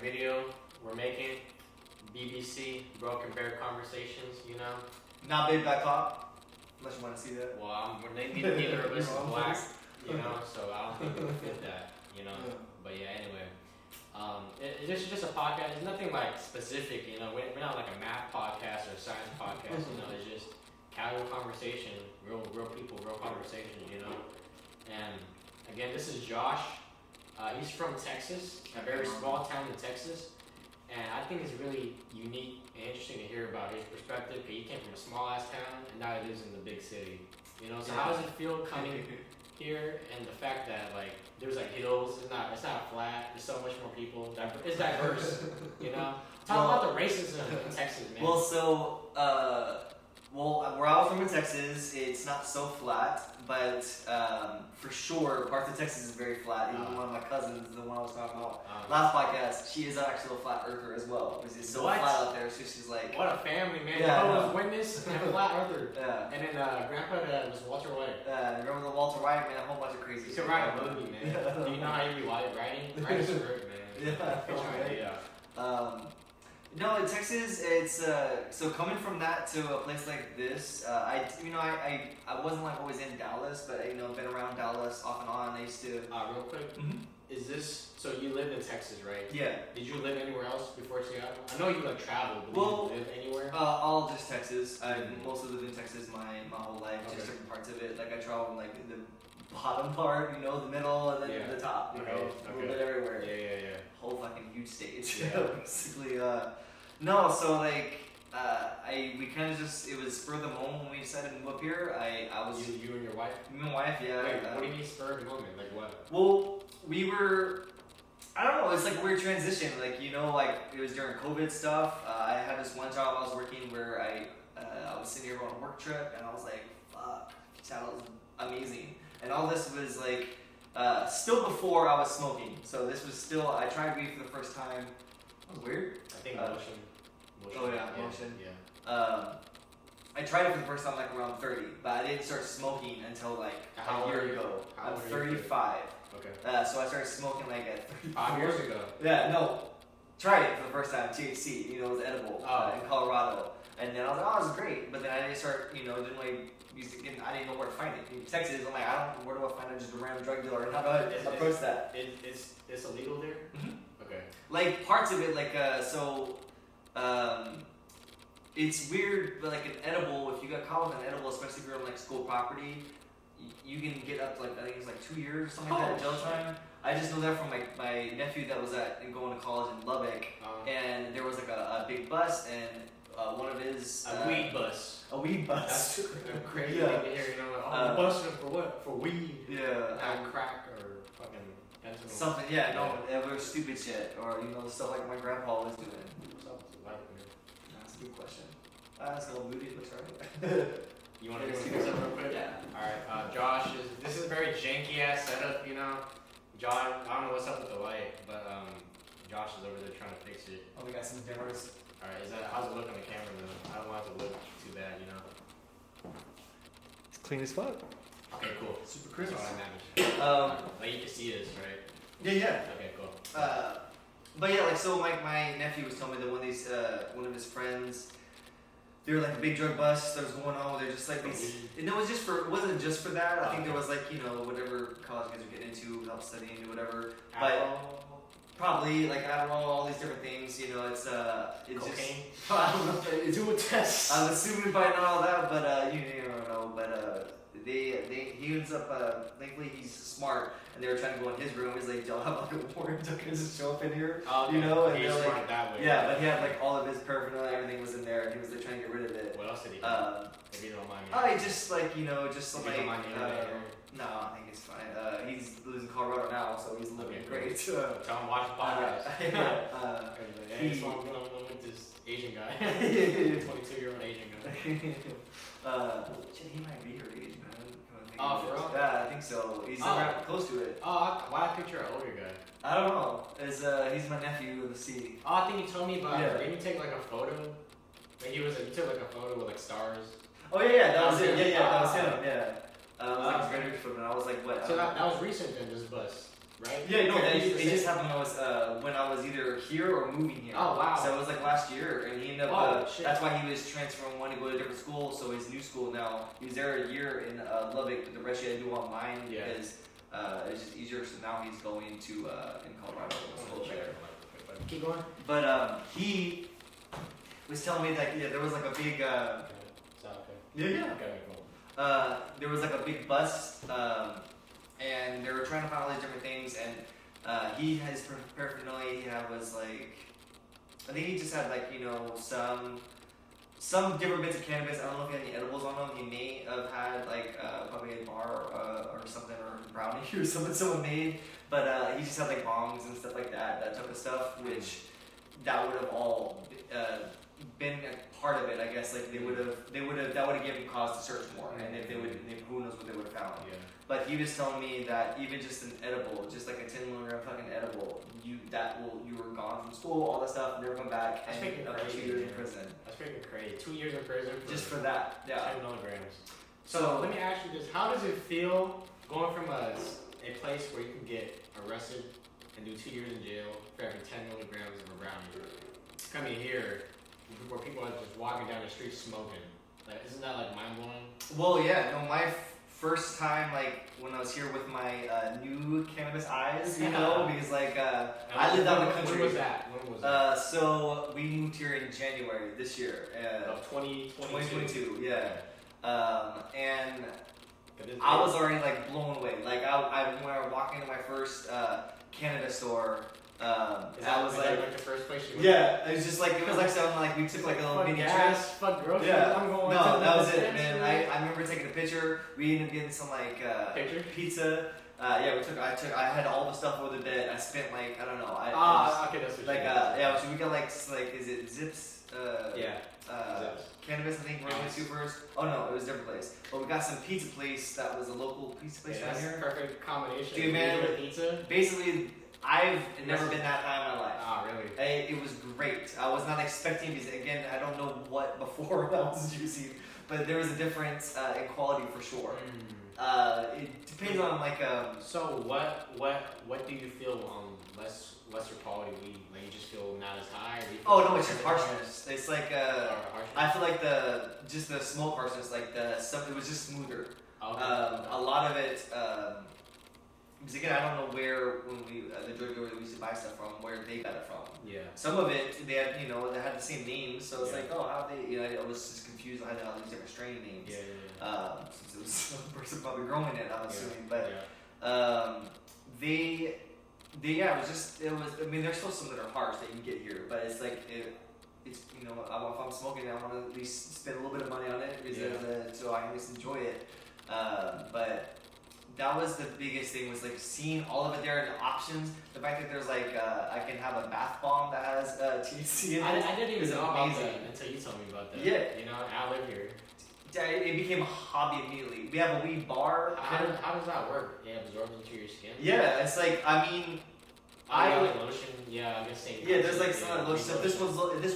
video we're making. BBC, Broken Bear Conversations, you know? Not big back top, unless you want to see that. Well, neither of us is black, you know, so I don't think we fit that, you know? Yeah. But yeah, anyway. It's just a podcast. It's nothing like specific, you know. We're not like a math podcast or a science podcast, you know. It's just casual conversation, real people, real conversation, you know. And again, this is Josh. He's from Texas, a very small town in Texas. And I think it's really unique and interesting to hear about his perspective. Because he came from a small ass town and now he lives in the big city. You know, so how does it feel coming here and the fact that like there's like hills, it's not flat, there's so much more people, it's diverse, you know? Talk about the racism in Texas, man. Well, so, where I was from in Texas, it's not so flat, but for sure, parts of Texas is very flat. Even one of my cousins, the one I was talking about last podcast, she is actually a flat earther as well. It's so flat out there, so she's like... What a family, man. Yeah, Jehovah's Witness and a flat earther. Yeah. And then Grandpa was Walter White. Remember the Walter White, man? A whole bunch of crazy You could write a movie, man. Yeah. Do you know how you be writing? Write a script, man. Yeah. No, in Texas, it's so coming from that to a place like this. I wasn't like always in Dallas, but been around Dallas off and on. I used to. Real quick, is this so? You lived in Texas, right? Yeah. Did you live anywhere else before Seattle? I know you like traveled, but did you live anywhere? All just Texas. I mostly lived in Texas my whole life, just different parts of it. Like I traveled from like the bottom part, the middle, and then the top. A little bit everywhere. Yeah. Whole fucking huge state. Basically. No, so like we kind of just it was spur of the moment when we decided to move up here. I was you and your wife. Me and my wife, yeah. Wait, what do you mean spur of the moment? Like what? Well, we were. I don't know. It's like a weird transition. Like like it was during COVID stuff. I had this one job I was working where I was sitting here on a work trip, and I was like, "Fuck, Seattle's amazing." And all this was like still before I was smoking. So this was still. I tried weed for the first time. That was weird. I think motion. Motion. Yeah. I tried it for the first time like around 30, but I didn't start smoking until like a year ago. I'm 35. Okay. So I started smoking like at 5 years ago. Yeah, no. Tried it for the first time, THC, it was edible in Colorado. And then I was like, oh, this is great. But then I didn't start, didn't really use it again. I didn't know where to find it. In Texas, I'm like, where do I find it? Just a random drug dealer. How do I approach that? It's illegal there? Mm-hmm. Okay. Like parts of it, like, it's weird, but like an edible, if you got caught with an edible, especially if you're on like school property, you can get up to like, I think it's like 2 years or something like that, jail time. I just know that from my nephew that was going to college in Lubbock, and there was like a big bus, and one of his... A weed bus. A weed bus. That's crazy thing to hear, like, busting for what? For weed? Yeah. Not crack or fucking fentanyl. Something, it was stupid shit, or, stuff like my grandpa was doing. What's up with life, man? That's a good question. That's a little booty, looks right. You want to see this up real quick? Yeah. Alright, Josh, this is a very janky ass setup, John, I don't know what's up with the light, but Josh is over there trying to fix it. Oh, we got some dimmers. Alright, how's it look on the camera though? I don't want it to look too bad, It's clean as fuck. Okay, cool. Super crisp. That's all I managed. Like you can see this, right? Yeah. Okay, cool. But yeah, like so my nephew was telling me that one of his friends, they were like a big drug bust that was going on. They're just like these, and it wasn't just for that. I think there was like whatever college kids are getting into, help studying, whatever. But probably like I don't know, all these different things. It's cocaine. Just I don't know. Do a test. I'm assuming by not all that, but you don't know. But he ends up. Thankfully, he's smart, and they were trying to go in his room. He's like, "Y'all have like a warrant to just show up in here." Okay. And he's they're smart like, that way. yeah, but he had like all of his paraphernalia, everything was in there, and he was like trying to get rid of it. What else did he do? If you don't mind me. I just like just If like you don't mind me no, I think it's fine. He's lives in Colorado now, so he's living great. Tell him watch the podcast. He's I'm with this Asian guy. 22-year-old Asian guy. He might be her age, man. Oh, for real? Yeah, I think so. He's right close to it. Oh, why I picture an older guy? I don't know. He's my nephew with the C. Oh, I think you told me about Yeah. Didn't you take like a photo? Like you took like a photo with like stars. Oh yeah, that was it. Yeah, that was Ah. him. Yeah. I was like graduation photo, and I was like, what? So that was recent then, this bus. right? Yeah, no, Fair it use to just say. happened when I was either here or moving here. Oh, wow. So it was like last year, and he ended up. Shit. That's why he was transferring, wanting to go to a different school. So his new school now, he was there a year in Lubbock, but the rest he had to do online because it's just easier. So now he's going to in Colorado. School there. Keep going. But he was telling me that there was like a big. Yeah. Okay, cool. There was like a big bust, and they were trying to find all these different things, and he has paraphernalia he had was like, I think he just had like some different bits of cannabis. I don't know if he had any edibles on him. He may have had like probably a bar or something, or brownie or something someone made, but he just had like bongs and stuff like that type of stuff, which that would have all been a part of it, I guess. Like that would have given cause to search more, and if who knows what they would have found. Yeah. But he was telling me that even just an edible, just like a 10 milligram fucking edible, you were gone from school, all that stuff, never come back, That's and freaking up to crazy, 2 years in man. prison. That's freaking crazy. 2 years in prison Just for that, yeah. 10 milligrams. So let me ask you this: how does it feel going from a place where you can get arrested and do 2 years in jail for every 10 milligrams of a brownie, coming here where people are just walking down the street smoking? Like, isn't that like mind blowing? Well, yeah, no, my first time, like when I was here with my new cannabis eyes, because like I lived out in the country. When was that? So we moved here in January this year. Of 2022. Yeah. And I was already like blown away. Like I when I was walking into my first cannabis store, I was like the first place you went? Yeah, it was like something like we took like a little mini trip. Fuck groceries. Yeah, I'm going no, to that was the it, man. I remember taking a picture. We ended up getting some like pizza. Yeah, I had all the stuff with it that I spent like I don't know. Okay, that's what like you so we got like is it Zips? Zips. Cannabis, I think, we're two first. Oh no, it was a different place. But we got some pizza place that was a local pizza place around here. Perfect combination. Dude, man, pizza. Basically, I've never been that high in my life. Ah, really? It was great. I was not expecting because again, I don't know what before that was juicy, but there was a difference in quality for sure. It depends on like. So what do you feel on lesser quality weed? Like you just feel not as high? Or do you feel Oh no, it's just harshness. It's like harshness? I feel like the smoke harshness, like it was just smoother. Okay. A lot of it. Because again, I don't know where when the drug dealer we used to buy stuff from, where they got it from. Yeah. Some of it they had they had the same names, so it's Yeah. like how they I was just confused. I had all these different strain names. Yeah. Since it was some person probably growing it, I'm assuming, but yeah. it was. I mean, there's still some that are harsh that you can get here, but it's like it's if I'm smoking, I want to at least spend a little bit of money on it because so I can at least enjoy it. But that was the biggest thing, was like seeing all of it there and the options. The fact that there's like I can have a bath bomb that has THC in it. I didn't even is know about amazing. that until you told me about that. Yeah. I live here. It became a hobby immediately. We have a weed bar. How does that work? It absorbs into your skin? Yeah, it's like like lotion. Yeah, I'm guessing. Yeah, there's like some lotion stuff. This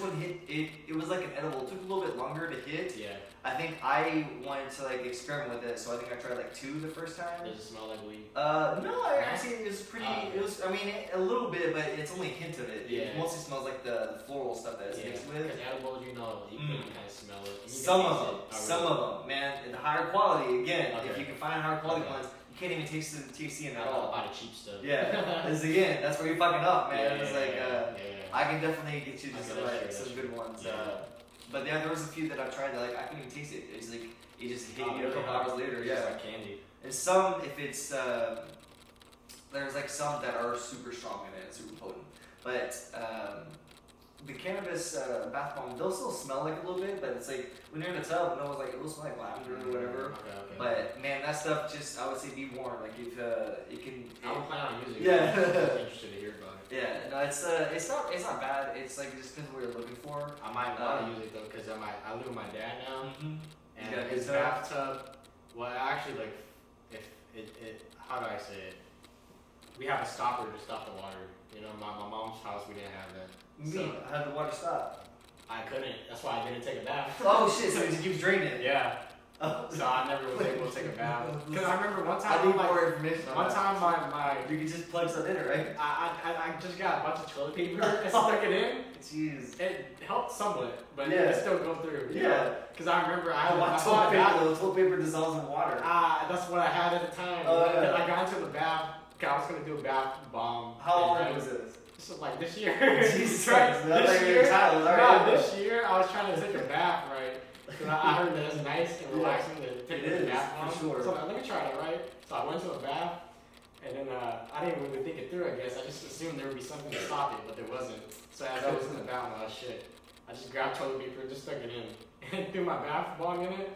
one hit it. It was like an edible. It took a little bit longer to hit. Yeah. I think I wanted to like experiment with it, so I think I tried like 2 the first time. Does it smell like weed? No, actually it was pretty. It was. I mean, a little bit, but it's only a hint of it. Yeah. It mostly smells like the floral stuff that it's mixed with. Because edibles, you can kind of smell it. Some of them, man. The higher quality, again, Okay. if you can find higher quality ones, you can't even taste the THC in that at all. A lot of cheap stuff. Yeah, again, that's where you're fucking up, man. It's like, yeah. I can definitely get you to That's some true. good ones. Yeah. But yeah, there was a few that I tried that like I couldn't even taste it. It's like it just hit you a couple Really? hours later. It's Yeah, just like candy. and some if it's there's like some that are super strong in it, super potent. But the cannabis bath bomb, they'll still smell like a little bit, but it's like when you're in the tub, no one's like it'll smell like lavender or whatever. Okay. But man, that stuff just I would say be warned. Like if it can. I would plan on using it. Yeah. I'm interested to hear about it. Yeah, no, it's not bad. It's like just depends what you're looking for. I might want to use it though, because I live with my dad now, and got a his good bathtub. Well, actually, like, if how do I say it? We have a stopper to stop the water. My mom's house, we didn't have that. So How did the water stop? I couldn't. That's why I didn't take a bath. Oh shit! So it just keeps draining. Yeah. So I never was able to take a bath. Because I remember one time, I need more information on one that. time my You can just plug something in it, right? I just got a bunch of toilet paper and stuck it in. Jeez. It helped somewhat, but Yeah. it still go through. Yeah. Because I remember I Oh, had toilet paper, though. Toilet paper dissolves in water. that's what I had at the time. Oh, yeah. I got into the bath. 'Cause I was gonna do a bath bomb. How long right? was this? So like this year. Jesus Right? Christ. This year. Right. This year I was trying to take a bath, right? Because I heard that it's nice and relaxing to take It a is, bath bomb. for sure. So let me try that, right? So I went to a bath, and then I didn't really think it through. I guess I just assumed there would be something to stop it, but there wasn't. So as I was in the bath, I was shit. I just grabbed toilet paper and just stuck it in, and threw my bath bomb in it.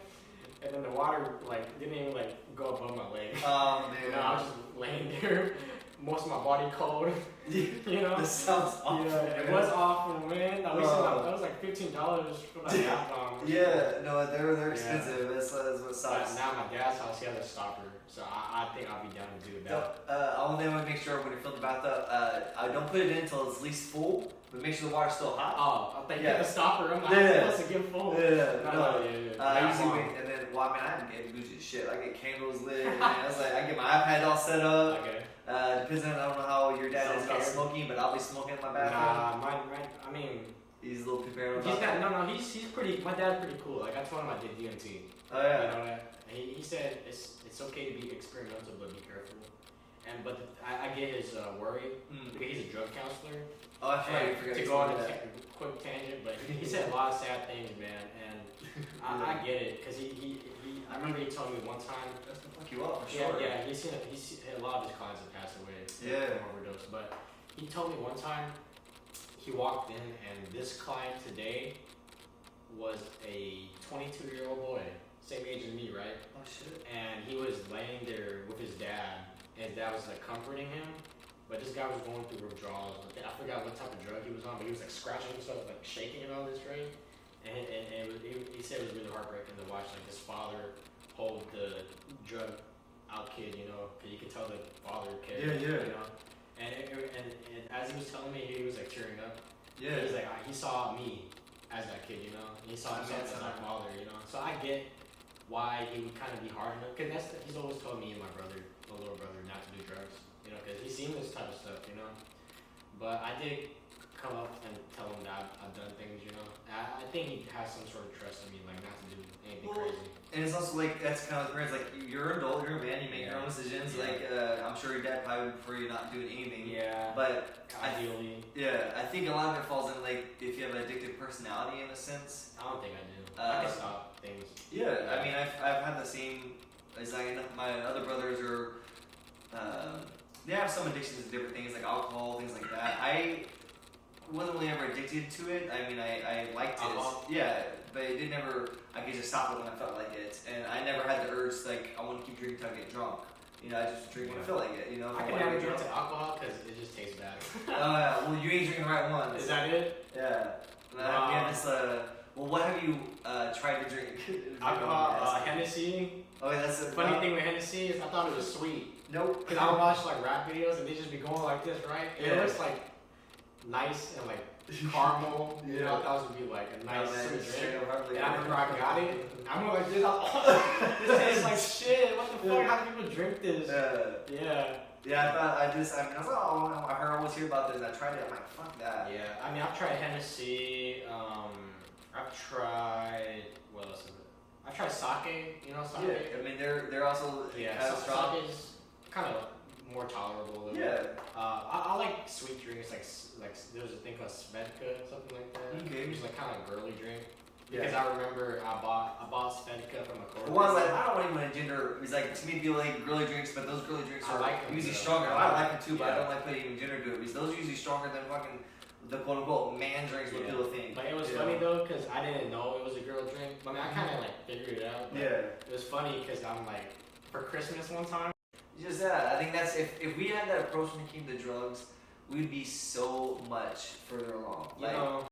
And then the water didn't even go above my leg. Oh, man. You know, I was just laying there, most of my body cold. You know. This sounds awful. Yeah, it was awful, man. At least that was like $15 for that bath bomb. Yeah, no, they're expensive. That's what But sucks. now my dad's house, he has a stopper, so I think I'll be down to do that. I want to make sure when you fill the bathtub, I don't put it in until it's at least full, but make sure the water's still hot. Oh, I think Yeah. the stopper. I'm not Yeah. supposed to get full. Yeah, No, no. yeah. I usually wait, and then, well, I mean, I didn't get bougie as shit. I get candles lit, and I was like, I get my iPad all set up. Okay. Depends on, I don't know how your dad is about Self-care. smoking, but I'll be smoking in my bathroom. Nah, I mean, He's a little too paranoid he's about not. that. No, he's pretty. My dad's pretty cool. Like I told him I did DMT. Oh, yeah. You know that? He said it's okay to be experimental, but be careful. But I get his worry because he's a drug counselor. Oh, I And forgot to go on a quick tangent, but he said a lot of sad things, man, and I get it because I remember he told me one time. That's gonna fuck you up, for sure. Yeah, he's seen a lot of his clients have passed away Yeah. from overdose, but he told me one time he walked in and this client today was a 22-year-old boy, same age as me, right? Oh, shit. And he was laying there with his dad, and his dad was comforting him. But this guy was going through withdrawals. I forgot what type of drug he was on, but he was scratching himself, shaking and all this, right? And he said it was really heartbreaking to watch his father hold the drug out kid, you know, because you could tell the father cared. Yeah. You know, and as he was telling me, he was tearing up. Yeah. He's he saw me as that kid, you know. And he saw himself as my father, you know. So I get why he would kind of be hard on him, because he's always told me and my little brother, not to do drugs. You know, because he's seen this type of stuff, you know. But I did come up and tell him that I've done things, you know. I think he has some sort of trust in me, not to do anything crazy. And it's also that's kind of the parents. You're an adult, you're a man, you make your own decisions. Yeah. I'm sure your dad probably would prefer you not doing anything. Yeah. But ideally. I think a lot of it falls in if you have an addictive personality in a sense. I don't think I do. I can stop things. Yeah, I mean, I've had the same. As my other brothers are. They have some addictions to different things like alcohol, things like that. I wasn't really ever addicted to it. I mean, I liked it. Yeah, but it didn't ever. I could just stop it when I felt like it, and I never had the urge I want to keep drinking till I get drunk. You know, I just drink when I feel like it. You know, I can never drink alcohol because it just tastes bad. Well, you ain't drinking the right one. Is that it? Yeah. We have this. Well, what have you tried to drink? Alcohol, Hennessy. Oh, yeah, that's Funny thing with Hennessy is I thought it was sweet. Nope. Because I would watch rap videos and they just be going like this, right? And it looks nice and caramel. You know, I thought it would be a nice sweet drink. And I remember I got it. I went like this. This tastes like shit. What the fuck? How do people drink this? Yeah. Yeah, I was like, oh, I heard always hear about this, and I tried it. I'm like, fuck that. Yeah, I mean, I've tried Hennessy. I've tried what else is it? I've tried sake. You know sake. Yeah, I mean they're also strong. Sake is kind of more tolerable. Yeah. I like sweet drinks like there's a thing called Svedka, something like that. Okay. It's kind of a girly drink. Because I remember I bought Svedka from a coworker. Well, I don't want anyone to gender. It's to me, people like girly drinks, but those girly drinks are usually stronger. I like them too, but I don't like putting even gender to it because those are usually stronger than fucking the quote unquote man drinks what people think. But it was funny though because I didn't know it was a girl drink. I mean, I kind of figured it out. It was funny because I'm for Christmas one time. Just that. I think that's if we had that approach when it came to drugs, we'd be so much further along. You know.